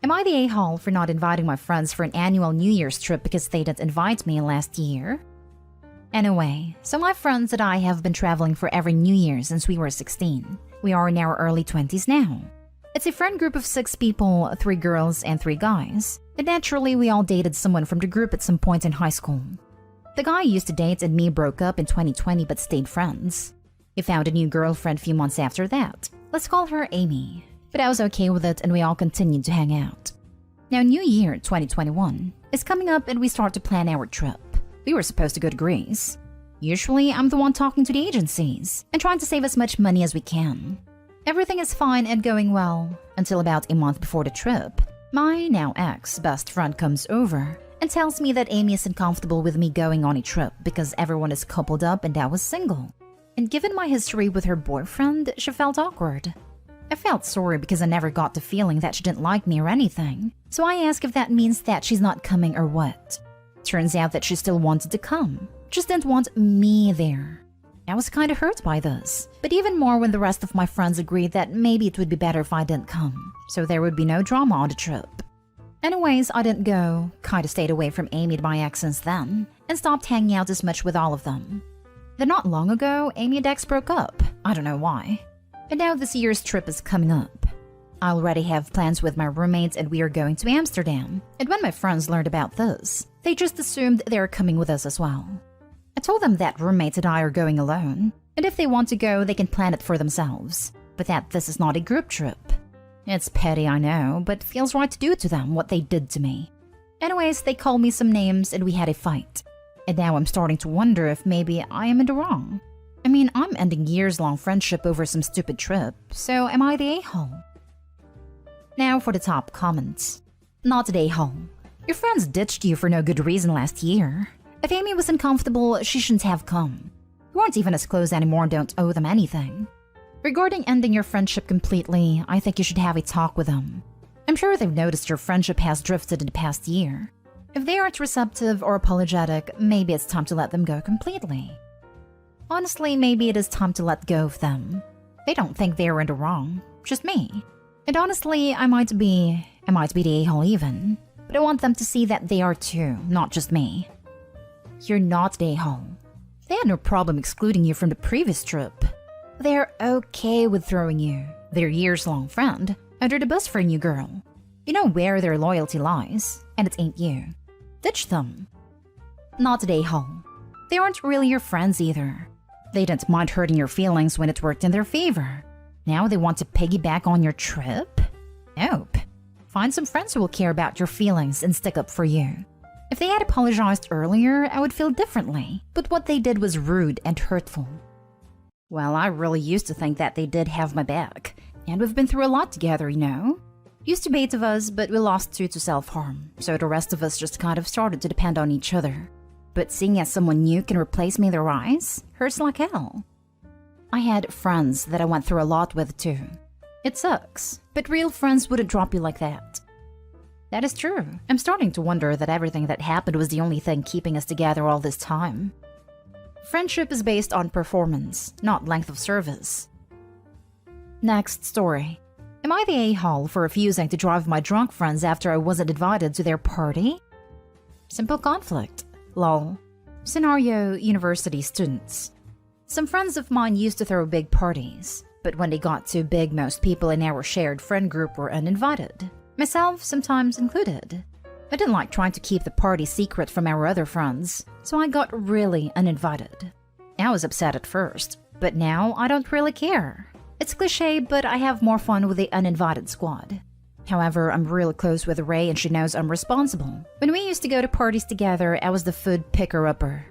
Am I the a-hole for not inviting my friends for an annual New Year's trip because they didn't invite me last year? Anyway, so my friends and I have been traveling for every New Year since we were 16. We are in our early 20s now. It's a friend group of 6 people, 3 girls and 3 guys. And naturally, we all dated someone from the group at some point in high school. The guy I used to date and me broke up in 2020 but stayed friends. He found a new girlfriend a few months after that. Let's call her Amy. But I was okay with it and we all continued to hang out. Now New Year 2021 is coming up and we start to plan our trip. We were supposed to go to Greece. Usually, I'm the one talking to the agencies and trying to save as much money as we can. Everything is fine and going well until about a month before the trip. My now ex best friend comes over and tells me that Amy isn't comfortable with me going on a trip because everyone is coupled up and I was single. And given my history with her boyfriend, she felt awkward. I felt sorry because I never got the feeling that she didn't like me or anything, so I asked if that means that she's not coming or what. Turns out that she still wanted to come, just didn't want me there. I was kinda hurt by this, but even more when the rest of my friends agreed that maybe it would be better if I didn't come, so there would be no drama on the trip. Anyways, I didn't go, kinda stayed away from Amy and my ex since then, and stopped hanging out as much with all of them. Then not long ago, Amy and ex broke up, I don't know why. And now this year's trip is coming up. I already have plans with my roommates and we are going to Amsterdam. And when my friends learned about this, they just assumed they are coming with us as well. I told them that roommates and I are going alone, and if they want to go, they can plan it for themselves, but that this is not a group trip. It's petty, I know, but it feels right to do to them what they did to me. Anyways, they called me some names and we had a fight. And now I'm starting to wonder if maybe I am in the wrong. I mean, I'm ending years-long friendship over some stupid trip, so am I the a-hole? Now for the top comments. Not the a-hole. Your friends ditched you for no good reason last year. If Amy was uncomfortable, she shouldn't have come. You aren't even as close anymore and don't owe them anything. Regarding ending your friendship completely, I think you should have a talk with them. I'm sure they've noticed your friendship has drifted in the past year. If they aren't receptive or apologetic, maybe it's time to let them go completely. Honestly, maybe it is time to let go of them. They don't think they're in the wrong, just me. And honestly, I might be the a-hole even, but I want them to see that they are too, not just me. You're not the a-hole. They had no problem excluding you from the previous trip. They're okay with throwing you, their years-long friend, under the bus for a new girl. You know where their loyalty lies, and it ain't you. Ditch them. Not the a-hole. They aren't really your friends either. They didn't mind hurting your feelings when it worked in their favor. Now they want to piggyback on your trip? Nope. Find some friends who will care about your feelings and stick up for you. If they had apologized earlier, I would feel differently, but what they did was rude and hurtful. Well, I really used to think that they did have my back, and we've been through a lot together, you know? Used to be 8 of us, but we lost 2 to self-harm, so the rest of us just kind of started to depend on each other. But seeing as someone new can replace me in their eyes hurts like hell. I had friends that I went through a lot with too. It sucks, but real friends wouldn't drop you like that. That is true. I'm starting to wonder that everything that happened was the only thing keeping us together all this time. Friendship is based on performance, not length of service. Next story. Am I the a-hole for refusing to drive my drunk friends after I wasn't invited to their party? Simple conflict. Lol. Scenario: university students. Some friends of mine used to throw big parties, but when they got too big, most people in our shared friend group were uninvited. Myself sometimes included. I didn't like trying to keep the party secret from our other friends, so I got really uninvited. I was upset at first, but now I don't really care. It's cliche, but I have more fun with the uninvited squad. However, I'm really close with Ray and she knows I'm responsible. When we used to go to parties together, I was the food picker-upper.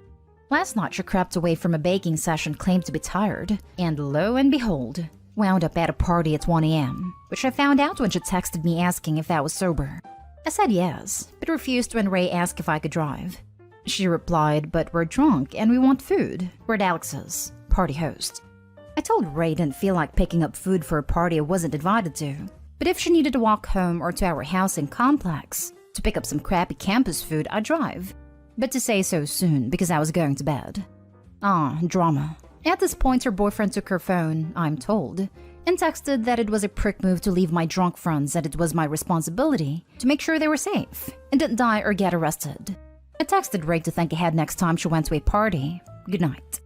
Last night she crept away from a baking session, claimed to be tired, and lo and behold, wound up at a party at 1 a.m., which I found out when she texted me asking if I was sober. I said yes, but refused when Ray asked if I could drive. She replied, "But we're drunk and we want food. We're at Alex's, party host." I told Ray I didn't feel like picking up food for a party I wasn't invited to. But if she needed to walk home or to our housing complex to pick up some crappy campus food, I'd drive. But to say so soon because I was going to bed. Drama. At this point, her boyfriend took her phone, I'm told, and texted that it was a prick move to leave my drunk friends and it was my responsibility to make sure they were safe and didn't die or get arrested. I texted Ray to think ahead next time she went to a party. Good night.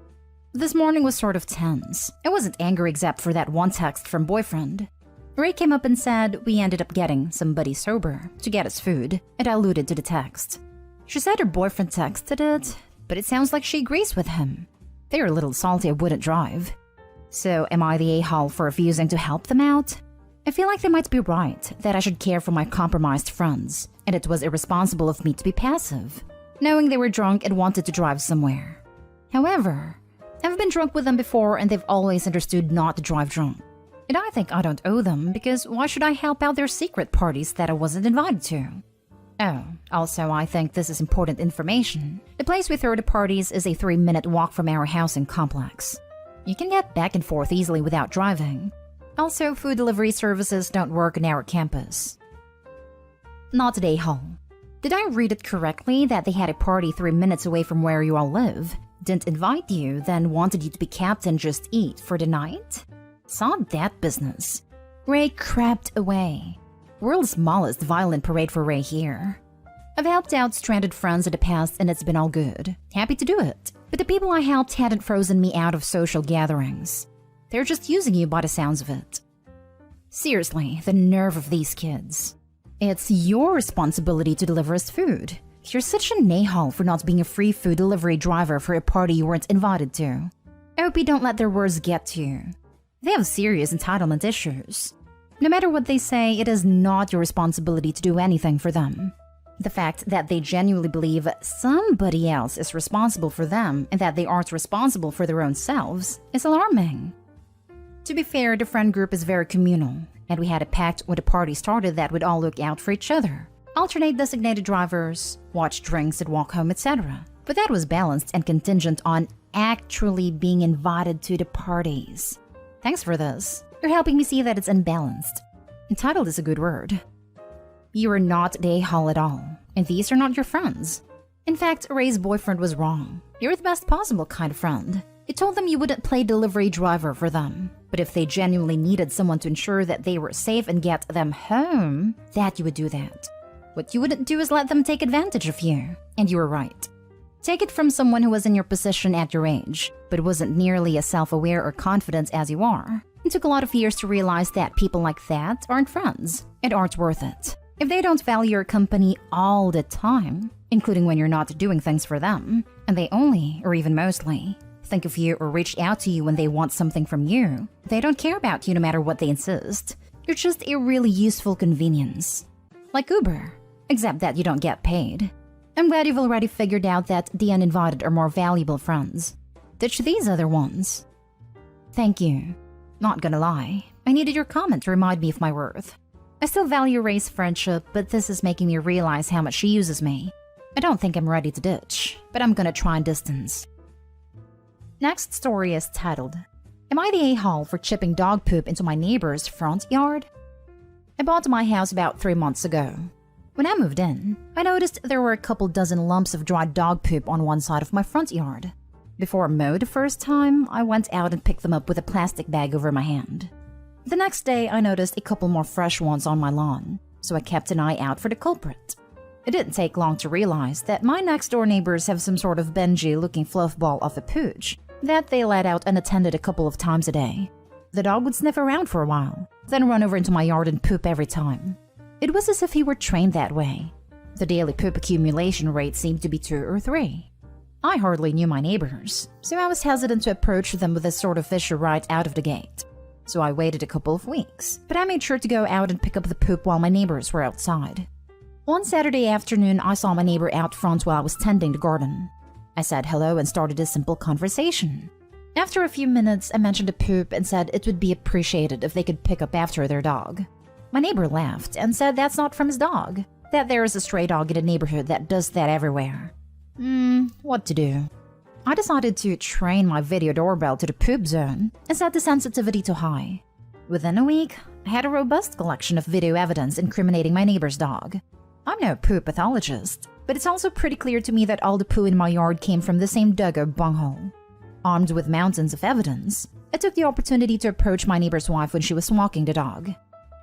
This morning was sort of tense. I wasn't angry except for that one text from boyfriend. Ray came up and said we ended up getting somebody sober to get us food, and I alluded to the text. She said her boyfriend texted it, but it sounds like she agrees with him. They're a little salty I wouldn't drive. So am I the a-hole for refusing to help them out? I feel like they might be right, that I should care for my compromised friends, and it was irresponsible of me to be passive, knowing they were drunk and wanted to drive somewhere. However, I've been drunk with them before and they've always understood not to drive drunk. And I think I don't owe them because why should I help out their secret parties that I wasn't invited to? Oh, also I think this is important information. The place we throw the parties is a 3-minute walk from our housing complex. You can get back and forth easily without driving. Also, food delivery services don't work on our campus. Not today, Hall. Did I read it correctly that they had a party 3 minutes away from where you all live? Didn't invite you, then wanted you to be kept and just eat for the night? Saw that business. Ray crept away. World's smallest violent parade for Ray here. I've helped out stranded friends in the past and it's been all good. Happy to do it. But the people I helped hadn't frozen me out of social gatherings. They're just using you by the sounds of it. Seriously, the nerve of these kids. It's your responsibility to deliver us food. You're such a nay-hole for not being a free food delivery driver for a party you weren't invited to. I hope you don't let their words get to you. They have serious entitlement issues. No matter what they say, it is not your responsibility to do anything for them. The fact that they genuinely believe somebody else is responsible for them and that they aren't responsible for their own selves is alarming. To be fair, the friend group is very communal, and we had a pact when the party started that we'd all look out for each other, alternate designated drivers, watch drinks and walk home, etc. But that was balanced and contingent on actually being invited to the parties. Thanks for this. You're helping me see that it's unbalanced. Entitled is a good word. You are not the a-hole at all, and these are not your friends. In fact, Ray's boyfriend was wrong. You're the best possible kind of friend. You told them you wouldn't play delivery driver for them, but if they genuinely needed someone to ensure that they were safe and get them home, that you would do that. What you wouldn't do is let them take advantage of you, and you were right. Take it from someone who was in your position at your age, but wasn't nearly as self-aware or confident as you are. It took a lot of years to realize that people like that aren't friends and aren't worth it. If they don't value your company all the time, including when you're not doing things for them, and they only, or even mostly, think of you or reach out to you when they want something from you, they don't care about you no matter what they insist. You're just a really useful convenience. Like Uber, except that you don't get paid. I'm glad you've already figured out that the uninvited are more valuable friends. Ditch these other ones. Thank you. Not gonna lie, I needed your comment to remind me of my worth. I still value Ray's friendship, but this is making me realize how much she uses me. I don't think I'm ready to ditch, but I'm gonna try and distance. Next story is titled, Am I the a-hole for chipping dog poop into my neighbor's front yard? I bought my house about 3 months ago. When I moved in, I noticed there were a couple dozen lumps of dried dog poop on one side of my front yard. Before I mowed the first time, I went out and picked them up with a plastic bag over my hand. The next day, I noticed a couple more fresh ones on my lawn, so I kept an eye out for the culprit. It didn't take long to realize that my next-door neighbors have some sort of Benji-looking fluff ball of a pooch that they let out unattended a couple of times a day. The dog would sniff around for a while, then run over into my yard and poop every time. It was as if he were trained that way. The daily poop accumulation rate seemed to be 2 or 3. I hardly knew my neighbors, so I was hesitant to approach them with this sort of issue right out of the gate. So I waited a couple of weeks, but I made sure to go out and pick up the poop while my neighbors were outside. One Saturday afternoon, I saw my neighbor out front while I was tending the garden. I said hello and started a simple conversation. After a few minutes, I mentioned the poop and said it would be appreciated if they could pick up after their dog. My neighbor laughed and said that's not from his dog, that there is a stray dog in the neighborhood that does that everywhere. What to do? I decided to train my video doorbell to the poop zone and set the sensitivity to high. Within a week, I had a robust collection of video evidence incriminating my neighbor's dog. I'm no poop pathologist, but it's also pretty clear to me that all the poo in my yard came from the same duggo bunghole. Armed with mountains of evidence, I took the opportunity to approach my neighbor's wife when she was walking the dog.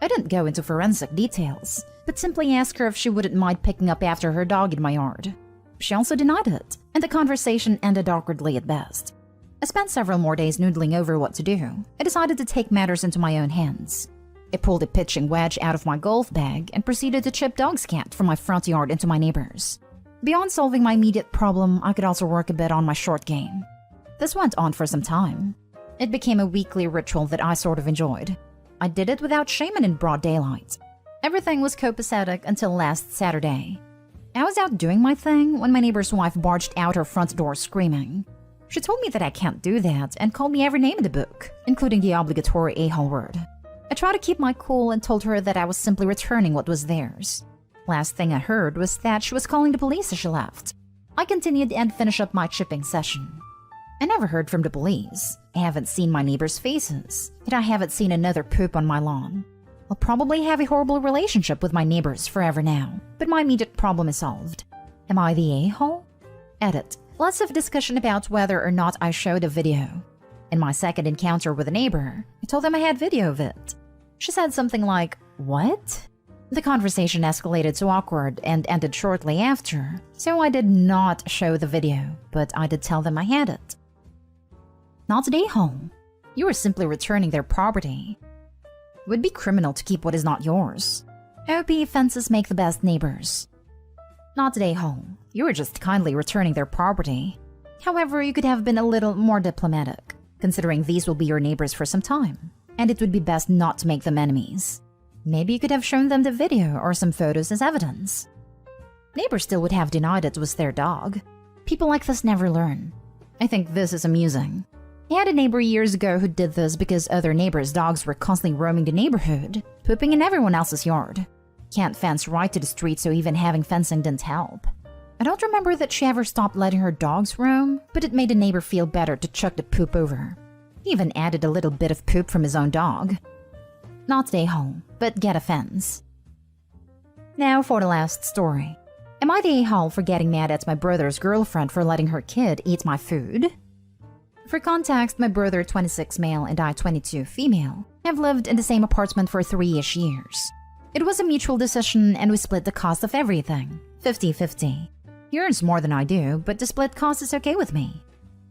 I didn't go into forensic details, but simply asked her if she wouldn't mind picking up after her dog in my yard. She also denied it, and the conversation ended awkwardly at best. I spent several more days noodling over what to do. I decided to take matters into my own hands. I pulled a pitching wedge out of my golf bag and proceeded to chip dog scat from my front yard into my neighbor's. Beyond solving my immediate problem, I could also work a bit on my short game. This went on for some time. It became a weekly ritual that I sort of enjoyed. I did it without shame and in broad daylight. Everything was copacetic until last Saturday. I was out doing my thing when my neighbor's wife barged out her front door screaming. She told me that I can't do that and called me every name in the book, including the obligatory a-hole word. I tried to keep my cool and told her that I was simply returning what was theirs. Last thing I heard was that she was calling the police as she left. I continued and finished up my chipping session. I never heard from the police. I haven't seen my neighbors' faces, and I haven't seen another poop on my lawn. I'll probably have a horrible relationship with my neighbors forever now, but my immediate problem is solved. Am I the a-hole? Edit. Lots of discussion about whether or not I showed a video. In my second encounter with a neighbor, I told them I had video of it. She said something like, "What?" The conversation escalated to awkward and ended shortly after, so I did not show the video, but I did tell them I had it. Not an a-hole. You are simply returning their property. It would be criminal to keep what is not yours. OP fences make the best neighbors. Not an a-hole. You are just kindly returning their property. However, you could have been a little more diplomatic, considering these will be your neighbors for some time, and it would be best not to make them enemies. Maybe you could have shown them the video or some photos as evidence. Neighbors still would have denied it was their dog. People like this never learn. I think this is amusing. I had a neighbor years ago who did this because other neighbors' dogs were constantly roaming the neighborhood, pooping in everyone else's yard. Can't fence right to the street, so even having fencing didn't help. I don't remember that she ever stopped letting her dogs roam, but it made the neighbor feel better to chuck the poop over. He even added a little bit of poop from his own dog. Not stay home, but get a fence. Now for the last story. Am I the a-hole for getting mad at my brother's girlfriend for letting her kid eat my food? For context, my brother, 26 male, and I, 22 female, have lived in the same apartment for 3-ish years. It was a mutual decision and we split the cost of everything, 50-50. He earns more than I do, but the split cost is okay with me.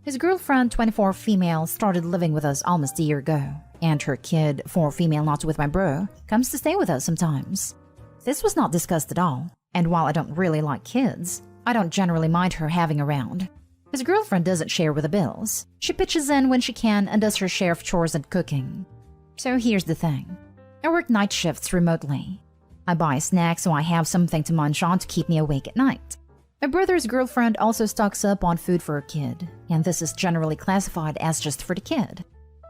His girlfriend, 24 female, started living with us almost a year ago, and her kid, 4 female not with my bro, comes to stay with us sometimes. This was not discussed at all, and while I don't really like kids, I don't generally mind her having around. His girlfriend doesn't share with the bills. She pitches in when she can and does her share of chores and cooking. So here's the thing. I work night shifts remotely. I buy snacks so I have something to munch on to keep me awake at night. My brother's girlfriend also stocks up on food for her kid, and this is generally classified as just for the kid.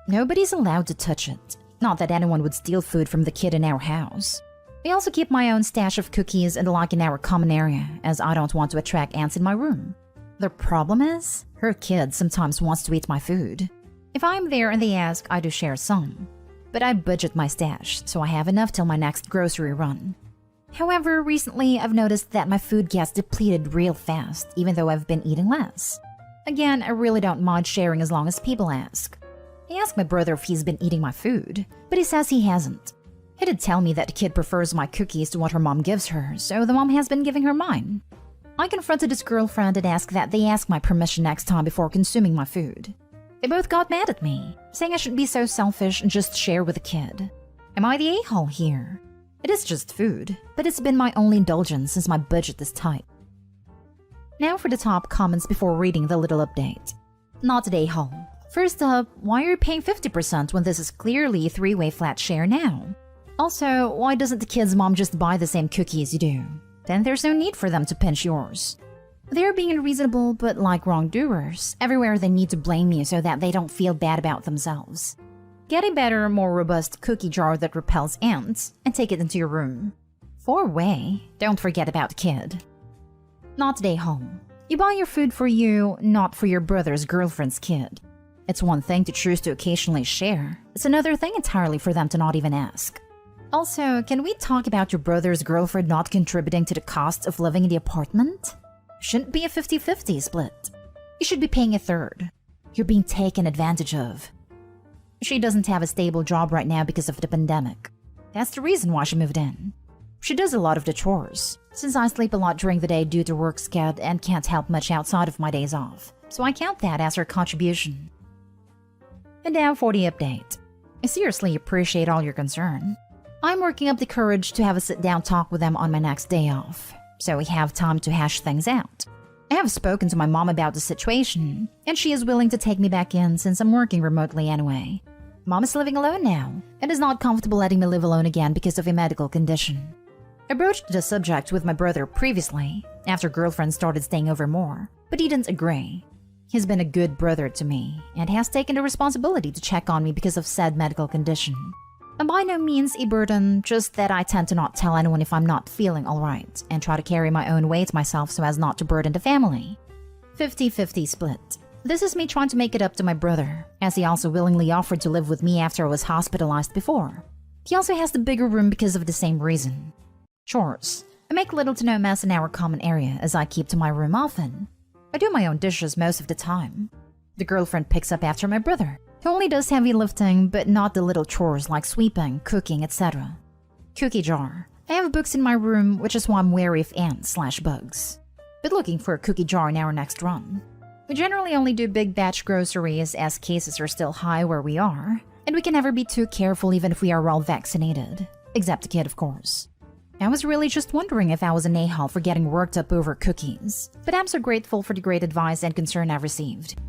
Nobody's allowed to touch it. Not that anyone would steal food from the kid in our house. I also keep my own stash of cookies and the like in our common area, as I don't want to attract ants in my room. The problem is, her kid sometimes wants to eat my food. If I'm there and they ask, I do share some. But I budget my stash, so I have enough till my next grocery run. However, recently I've noticed that my food gets depleted real fast, even though I've been eating less. Again, I really don't mind sharing as long as people ask. I asked my brother if he's been eating my food, but he says he hasn't. He did tell me that the kid prefers my cookies to what her mom gives her, so the mom has been giving her mine. I confronted his girlfriend and asked that they ask my permission next time before consuming my food. They both got mad at me, saying I shouldn't be so selfish and just share with the kid. Am I the a-hole here? It is just food, but it's been my only indulgence since my budget is tight. Now for the top comments before reading the little update. Not the a-hole. First up, why are you paying 50% when this is clearly a 3-way flat share now? Also, why doesn't the kid's mom just buy the same cookies you do? Then there's no need for them to pinch yours. They're being unreasonable, but like wrongdoers, everywhere they need to blame you so that they don't feel bad about themselves. Get a better, more robust cookie jar that repels ants and take it into your room. 4-way, don't forget about the kid. Not the a-hole. You buy your food for you, not for your brother's girlfriend's kid. It's one thing to choose to occasionally share. It's another thing entirely for them to not even ask. Also, can we talk about your brother's girlfriend not contributing to the cost of living in the apartment? Shouldn't be a 50-50 split. You should be paying a third. You're being taken advantage of. She doesn't have a stable job right now because of the pandemic. That's the reason why she moved in. She does a lot of the chores, since I sleep a lot during the day due to work schedule and can't help much outside of my days off, so I count that as her contribution. And now for the update. I seriously appreciate all your concern. I'm working up the courage to have a sit-down talk with them on my next day off, so we have time to hash things out. I have spoken to my mom about the situation, and she is willing to take me back in since I'm working remotely anyway. Mom is living alone now, and is not comfortable letting me live alone again because of a medical condition. I broached the subject with my brother previously, after girlfriend started staying over more, but he didn't agree. He's been a good brother to me, and has taken the responsibility to check on me because of said medical condition. And by no means a burden, just that I tend to not tell anyone if I'm not feeling alright, and try to carry my own weight myself so as not to burden the family. 50-50 split. This is me trying to make it up to my brother, as he also willingly offered to live with me after I was hospitalized before. He also has the bigger room because of the same reason. Chores. I make little to no mess in our common area as I keep to my room often. I do my own dishes most of the time. The girlfriend picks up after my brother, who only does heavy lifting but not the little chores like sweeping, cooking, etc. Cookie jar. I have books in my room, which is why I'm wary of ants/bugs. But looking for a cookie jar in our next run. We generally only do big batch groceries as cases are still high where we are, and we can never be too careful even if we are well vaccinated. Except the kid, of course. I was really just wondering if I was an a-hole for getting worked up over cookies, but I'm so grateful for the great advice and concern I've received.